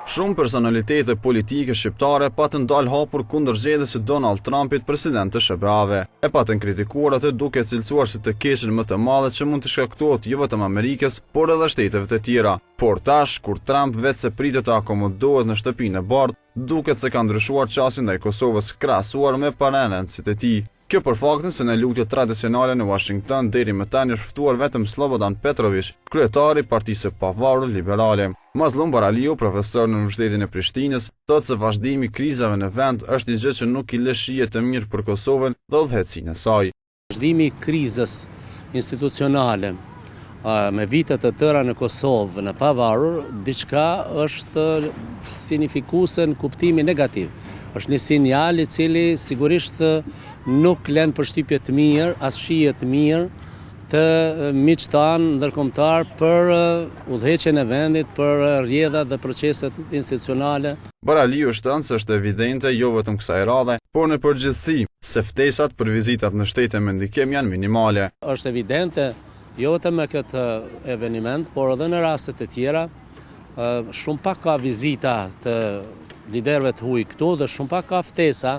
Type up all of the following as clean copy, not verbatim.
Shumë personalitete politike shqiptare patën dalë hapur kundër zgjedhjes së Donald Trumpit, president të SBA-ve. E patën kritikuar atë duke cilësuar si të keqen më të madhe që mund të shkaktohet jo vetëm Amerikës, por edhe shteteve të tjera. Por tash, kur Trump vetë se pritet të akomodohet në shtëpinë e bardhë, duket se ka ndryshuar qasjen ndaj Kosovës krahasuar me paranendësit e tij. Kjo për faktin se në lutjet tradicionale në Washington deri më tani është ftuar vetëm Slobodan Petrović, kryetari i Partisë së Pavarur Liberale. Mazlum Baraliu, profesor në Universitetin e Prishtinës, thotë se vazhdimi i krizave në vend është një gjë që nuk i lë shije të mirë për Kosovën dhe udhëheqësinë e saj. Vazhdimi i krizës institucionale me vite të tëra në Kosovë, në Pavarur, diçka është sinifikuese në kuptimin negativ. Është një sinjal i cili sigurisht nuk lën përshtypje të mirë, as shije të mirë të miqtë tanë ndërkombëtar për udhëheqjen e vendit, për rrjedhat dhe proceset institucionale. Baraliu shton se është evidente jo vetëm kësaj radhe, por në përgjithësi se ftesat për vizitat në shtete me ndikim janë minimale. Është evidente jo vetëm me këtë eveniment, por edhe në raste të tjera, shumë pak ka vizita të liderëve të huaj këtu dhe shumë pak ka ftesa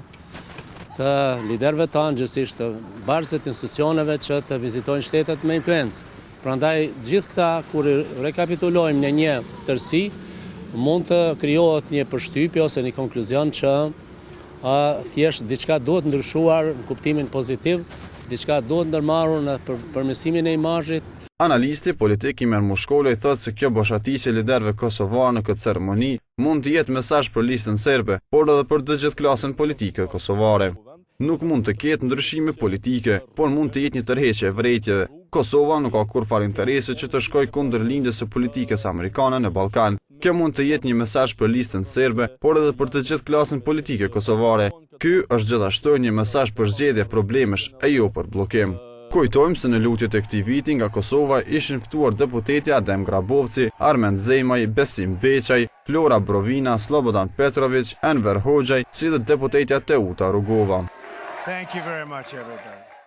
të liderëve tanë, gjithsesi të barzët institucioneve që të vizitojnë shtetet me influencë. Prandaj gjithë këta kur rekapitulojmë në një tërësi, mund të krijohet një përshtypje ose një konkluzion që thjesht diçka duhet ndryshuar në kuptimin pozitiv, diçka duhet ndërmarrur në përmirësimin e imazhit. Analisti politik Imer Mushkolaj thotë se kjo boshatisje liderëve kosovar në këtë ceremoni mund të jetë mesazh për listën serbe, por edhe për të gjithë klasën politike kosovare. Nuk mund të ketë ndryshime politike, por mund të jetë një tërheqje e vërejtjeve. Kosova nuk ka kurfar interesi që të shkojë kundër lindjes së politikës amerikane në Ballkan. Kjo mund të jetë një mesazh për listën serbe, por edhe për të gjithë klasën politike kosovare. Ky është gjithashtu një mesazh për zgjedhje problemesh e jo për bllokim. Kujtojmë se në lutjet e këtij viti nga Kosova ishin ftuar deputetja Adem Grabovci, Armend Zemaj, Besim Beçaj, Flora Brovina, Slobodan Petrović, Enver Hoxhaj, si dhe deputetja Teuta Rugova. Thank you very much, everybody.